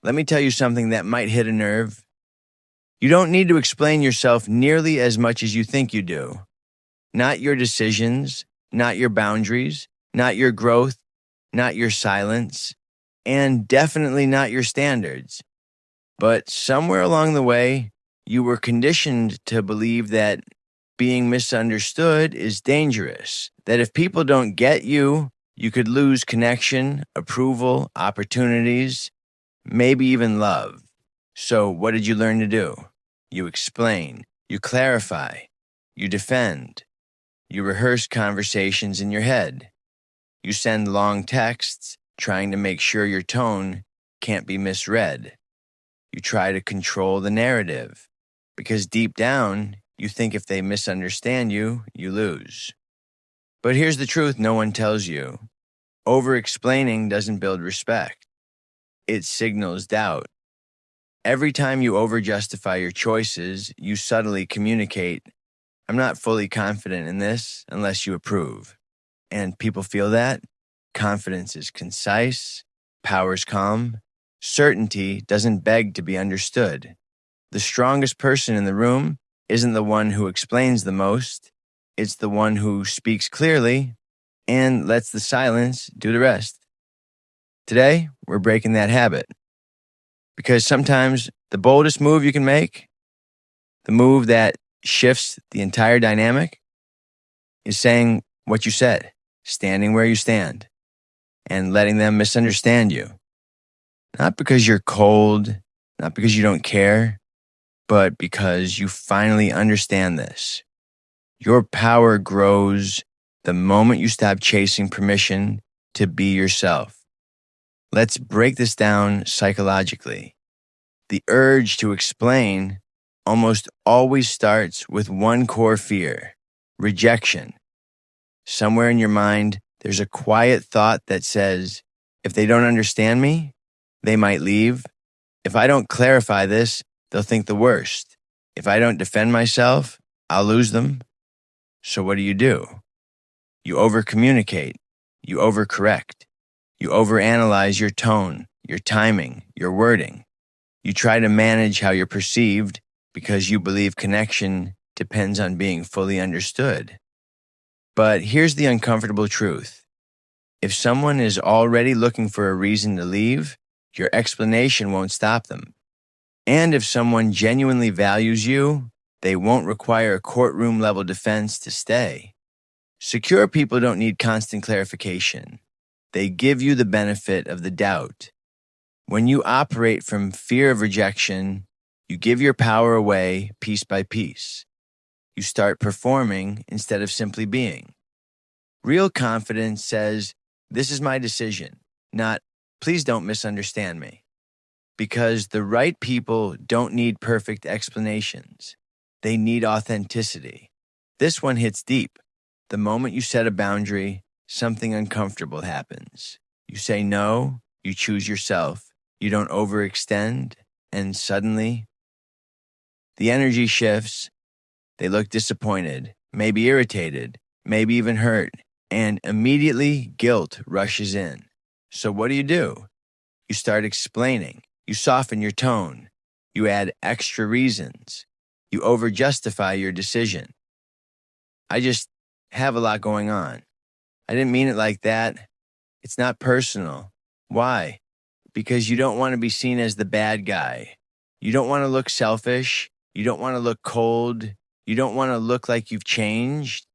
Let me tell you something that might hit a nerve. You don't need to explain yourself nearly as much as you think you do. Not your decisions, not your boundaries, not your growth, not your silence, and definitely not your standards. But somewhere along the way, you were conditioned to believe that being misunderstood is dangerous, that if people don't get you, you could lose connection, approval, opportunities, maybe even love. So, what did you learn to do? You explain, you clarify, you defend, you rehearse conversations in your head, you send long texts trying to make sure your tone can't be misread. You try to control the narrative because deep down, you think if they misunderstand you, you lose. But here's the truth no one tells you. Over-explaining doesn't build respect. It signals doubt. Every time you over-justify your choices, you subtly communicate, I'm not fully confident in this unless you approve. And people feel that. Confidence is concise, power's calm, certainty doesn't beg to be understood. The strongest person in the room isn't the one who explains the most, it's the one who speaks clearly and lets the silence do the rest. Today, we're breaking that habit. Because sometimes the boldest move you can make, the move that shifts the entire dynamic, is saying what you said, standing where you stand, and letting them misunderstand you. Not because you're cold, not because you don't care, but because you finally understand this. Your power grows the moment you stop chasing permission to be yourself. Let's break this down psychologically. The urge to explain almost always starts with one core fear: rejection. Somewhere in your mind, there's a quiet thought that says, if they don't understand me, they might leave. If I don't clarify this, they'll think the worst. If I don't defend myself, I'll lose them. So what do? You over-communicate. You overcorrect. You overanalyze your tone, your timing, your wording. You try to manage how you're perceived because you believe connection depends on being fully understood. But here's the uncomfortable truth. If someone is already looking for a reason to leave, your explanation won't stop them. And if someone genuinely values you, they won't require a courtroom-level defense to stay. Secure people don't need constant clarification. They give you the benefit of the doubt. When you operate from fear of rejection, you give your power away piece by piece. You start performing instead of simply being. Real confidence says, this is my decision, not, please don't misunderstand me. Because the right people don't need perfect explanations. They need authenticity. This one hits deep. The moment you set a boundary, something uncomfortable happens. You say no, you choose yourself, you don't overextend, and suddenly, the energy shifts. They look disappointed, maybe irritated, maybe even hurt, and immediately guilt rushes in. So what do? You start explaining. You soften your tone. You add extra reasons. You over-justify your decision. I just have a lot going on. I didn't mean it like that. It's not personal. Why? Because you don't want to be seen as the bad guy. You don't want to look selfish. You don't want to look cold. You don't want to look like you've changed.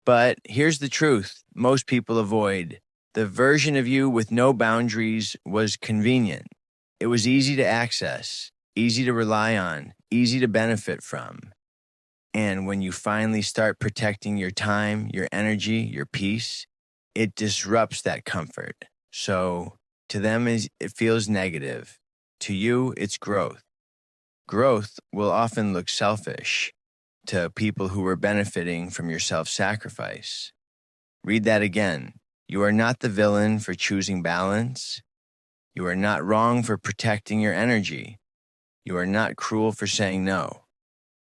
But here's the truth most people avoid. The version of you with no boundaries was convenient. It was easy to access, easy to rely on, easy to benefit from. And when you finally start protecting your time, your energy, your peace, it disrupts that comfort. So to them, it feels negative. To you, it's growth. Growth will often look selfish to people who are benefiting from your self-sacrifice. Read that again. You are not the villain for choosing balance. You are not wrong for protecting your energy. You are not cruel for saying no.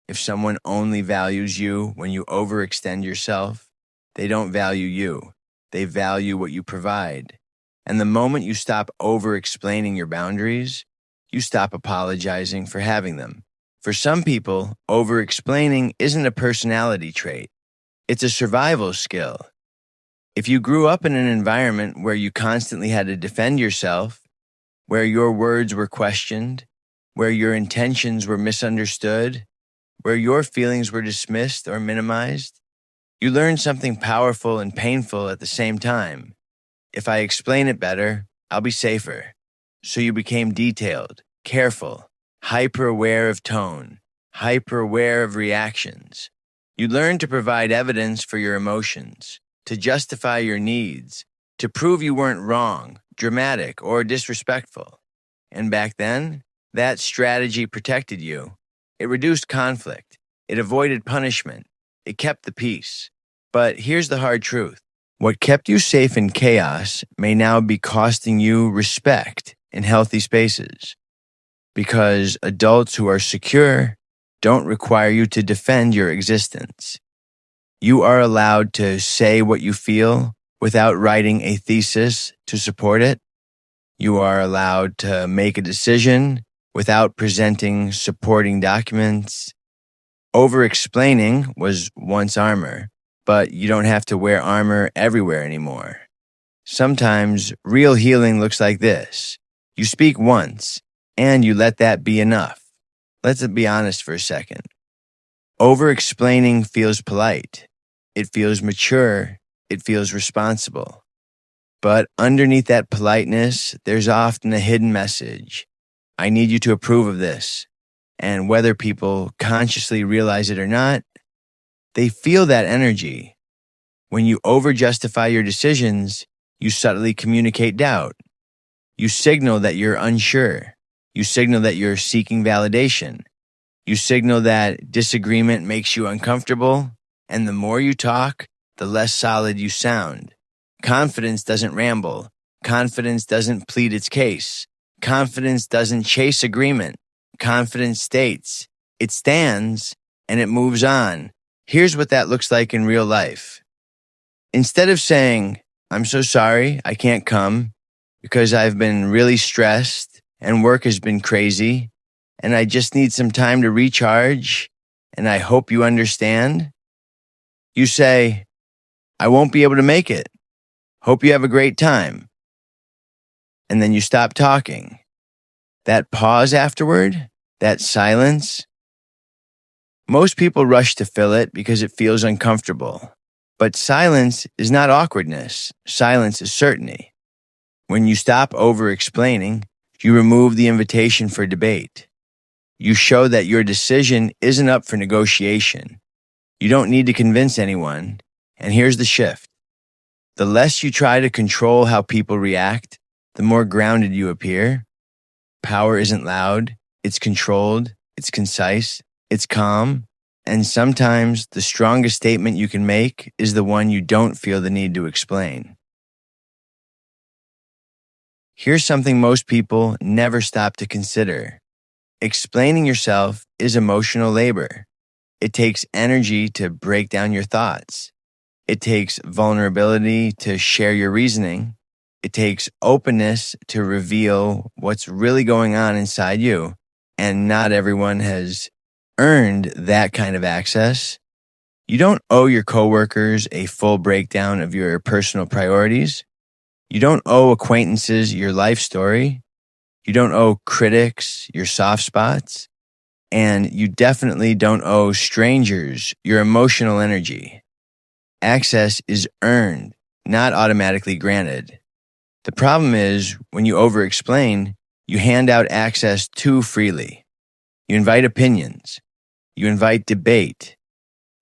If someone only values you when you overextend yourself, they don't value you. They value what you provide. And the moment you stop over-explaining your boundaries, You stop apologizing for having them. For some people, over-explaining isn't a personality trait. It's a survival skill. If you grew up in an environment where you constantly had to defend yourself, where your words were questioned, where your intentions were misunderstood, where your feelings were dismissed or minimized, you learned something powerful and painful at the same time. If I explain it better, I'll be safer. So you became detailed, careful, hyper-aware of tone, hyper-aware of reactions. You learned to provide evidence for your emotions, to justify your needs, to prove you weren't wrong, dramatic, or disrespectful. And back then, that strategy protected you. It reduced conflict. It avoided punishment. It kept the peace. But here's the hard truth. What kept you safe in chaos may now be costing you respect in healthy spaces. Because adults who are secure don't require you to defend your existence. You are allowed to say what you feel without writing a thesis to support it. You are allowed to make a decision without presenting supporting documents. Over-explaining was once armor, but you don't have to wear armor everywhere anymore. Sometimes real healing looks like this. You speak once, and you let that be enough. Let's be honest for a second. Over-explaining feels polite. It feels mature. It feels responsible. But underneath that politeness, there's often a hidden message. I need you to approve of this. And whether people consciously realize it or not, they feel that energy. When you over-justify your decisions, you subtly communicate doubt. You signal that you're unsure. You signal that you're seeking validation. You signal that disagreement makes you uncomfortable, and the more you talk, the less solid you sound. Confidence doesn't ramble. Confidence doesn't plead its case. Confidence doesn't chase agreement. Confidence states. It stands, and it moves on. Here's what that looks like in real life. Instead of saying, I'm so sorry, I can't come, because I've been really stressed, and work has been crazy, and I just need some time to recharge, and I hope you understand, you say, I won't be able to make it. Hope you have a great time. And then you stop talking. That pause afterward, that silence, most people rush to fill it because it feels uncomfortable. But silence is not awkwardness. Silence is certainty. When you stop over-explaining, you remove the invitation for debate. You show that your decision isn't up for negotiation. You don't need to convince anyone. And here's the shift. The less you try to control how people react, the more grounded you appear. Power isn't loud. It's controlled. It's concise. It's calm. And sometimes the strongest statement you can make is the one you don't feel the need to explain. Here's something most people never stop to consider. Explaining yourself is emotional labor. It takes energy to break down your thoughts. It takes vulnerability to share your reasoning. It takes openness to reveal what's really going on inside you. And not everyone has earned that kind of access. You don't owe your coworkers a full breakdown of your personal priorities. You don't owe acquaintances your life story. You don't owe critics your soft spots. And you definitely don't owe strangers your emotional energy. Access is earned, not automatically granted. The problem is, when you over-explain, you hand out access too freely. You invite opinions. You invite debate.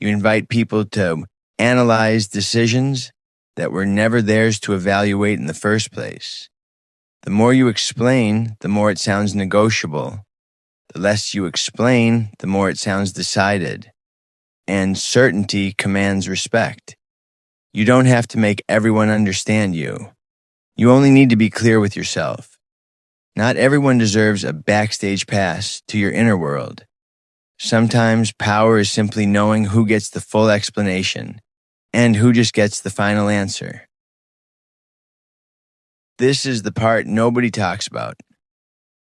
You invite people to analyze decisions that were never theirs to evaluate in the first place. The more you explain, the more it sounds negotiable. The less you explain, the more it sounds decided. And certainty commands respect. You don't have to make everyone understand you. You only need to be clear with yourself. Not everyone deserves a backstage pass to your inner world. Sometimes power is simply knowing who gets the full explanation and who just gets the final answer. This is the part nobody talks about.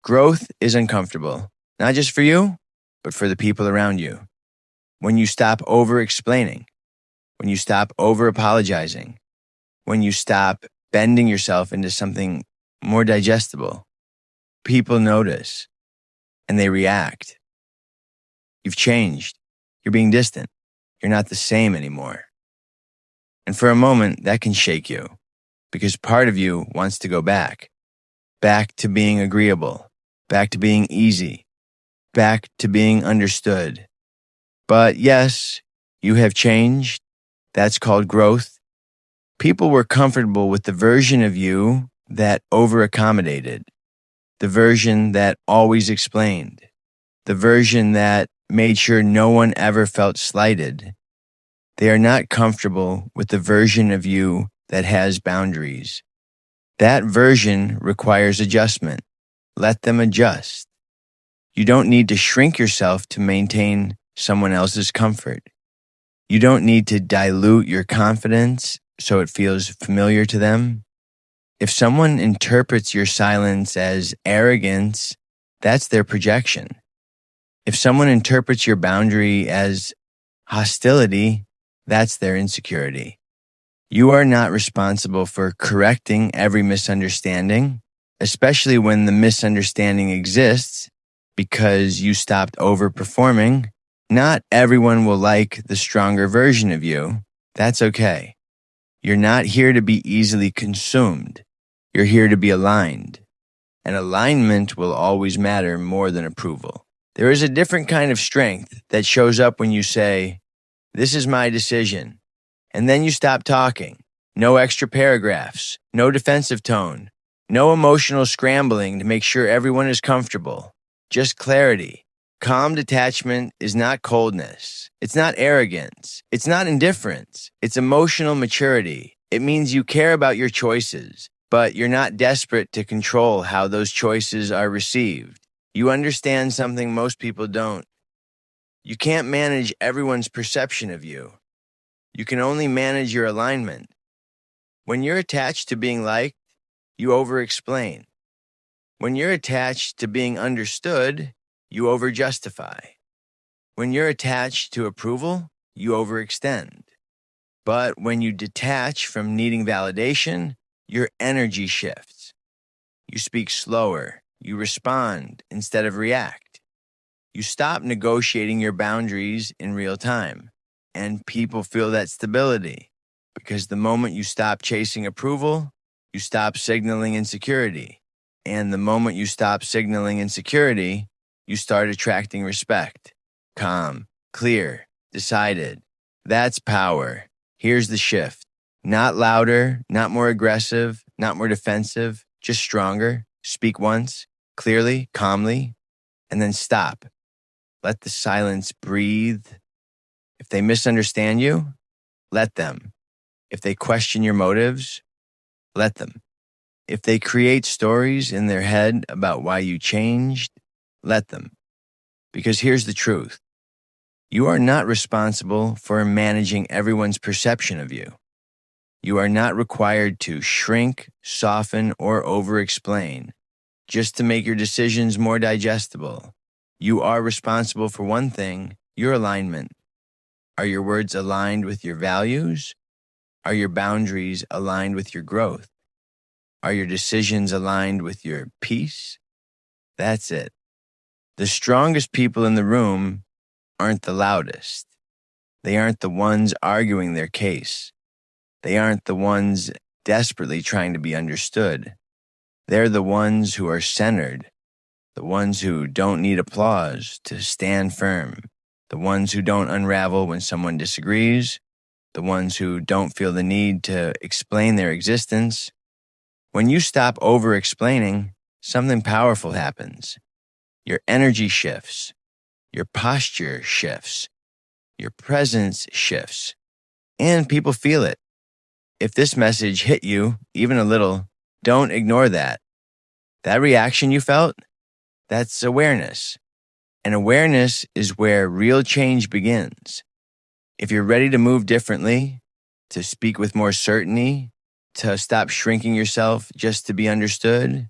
Growth is uncomfortable, not just for you, but for the people around you. When you stop over-explaining, when you stop over-apologizing, when you stop bending yourself into something more digestible, people notice and they react. You've changed. You're being distant. You're not the same anymore. And for a moment, that can shake you because part of you wants to go back to being agreeable, back to being easy, back to being understood. But yes, you have changed. That's called growth. People were comfortable with the version of you that over-accommodated, the version that always explained, the version that made sure no one ever felt slighted. They are not comfortable with the version of you that has boundaries. That version requires adjustment. Let them adjust. You don't need to shrink yourself to maintain someone else's comfort. You don't need to dilute your confidence so it feels familiar to them. If someone interprets your silence as arrogance, that's their projection. If someone interprets your boundary as hostility, that's their insecurity. You are not responsible for correcting every misunderstanding, especially when the misunderstanding exists because you stopped overperforming. Not everyone will like the stronger version of you. That's okay. You're not here to be easily consumed. You're here to be aligned. And alignment will always matter more than approval. There is a different kind of strength that shows up when you say, "This is my decision." And then you stop talking. No extra paragraphs, no defensive tone, no emotional scrambling to make sure everyone is comfortable. Just clarity. Calm detachment is not coldness. It's not arrogance. It's not indifference. It's emotional maturity. It means you care about your choices, but you're not desperate to control how those choices are received. You understand something most people don't. You can't manage everyone's perception of you. You can only manage your alignment. When you're attached to being liked, you over-explain. When you're attached to being understood, you over-justify. When you're attached to approval, you overextend. But when you detach from needing validation, your energy shifts. You speak slower. You respond instead of react. You stop negotiating your boundaries in real time. And people feel that stability because the moment you stop chasing approval, you stop signaling insecurity. And the moment you stop signaling insecurity, you start attracting respect. Calm, clear, decided. That's power. Here's the shift. Not louder, not more aggressive, not more defensive, just stronger. Speak once, clearly, calmly, and then stop. Let the silence breathe. If they misunderstand you, let them. If they question your motives, let them. If they create stories in their head about why you changed, let them. Because here's the truth. You are not responsible for managing everyone's perception of you. You are not required to shrink, soften, or over-explain just to make your decisions more digestible. You are responsible for one thing, your alignment. Are your words aligned with your values? Are your boundaries aligned with your growth? Are your decisions aligned with your peace? That's it. The strongest people in the room aren't the loudest. They aren't the ones arguing their case. They aren't the ones desperately trying to be understood. They're the ones who are centered, the ones who don't need applause to stand firm, the ones who don't unravel when someone disagrees, the ones who don't feel the need to explain their existence. When you stop over-explaining, something powerful happens. Your energy shifts, your posture shifts, your presence shifts, and people feel it. If this message hit you, even a little, don't ignore that. That reaction you felt, that's awareness. And awareness is where real change begins. If you're ready to move differently, to speak with more certainty, to stop shrinking yourself just to be understood,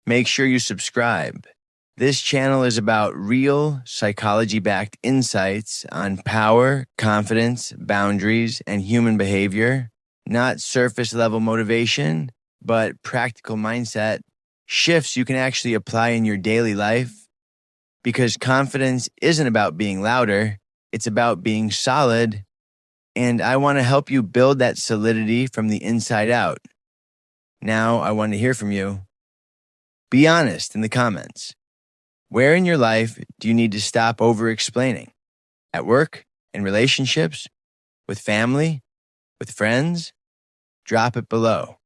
make sure you subscribe. This channel is about real psychology-backed insights on power, confidence, boundaries, and human behavior, not surface-level motivation, but practical mindset shifts you can actually apply in your daily life. Because confidence isn't about being louder, it's about being solid. And I want to help you build that solidity from the inside out. Now, I want to hear from you. Be honest in the comments. Where in your life do you need to stop over-explaining? At work? In relationships? With family? With friends? Drop it below.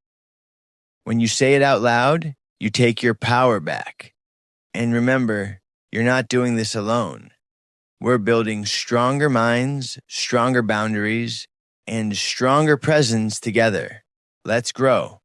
When you say it out loud, you take your power back. And remember, you're not doing this alone. We're building stronger minds, stronger boundaries, and stronger presence together. Let's grow.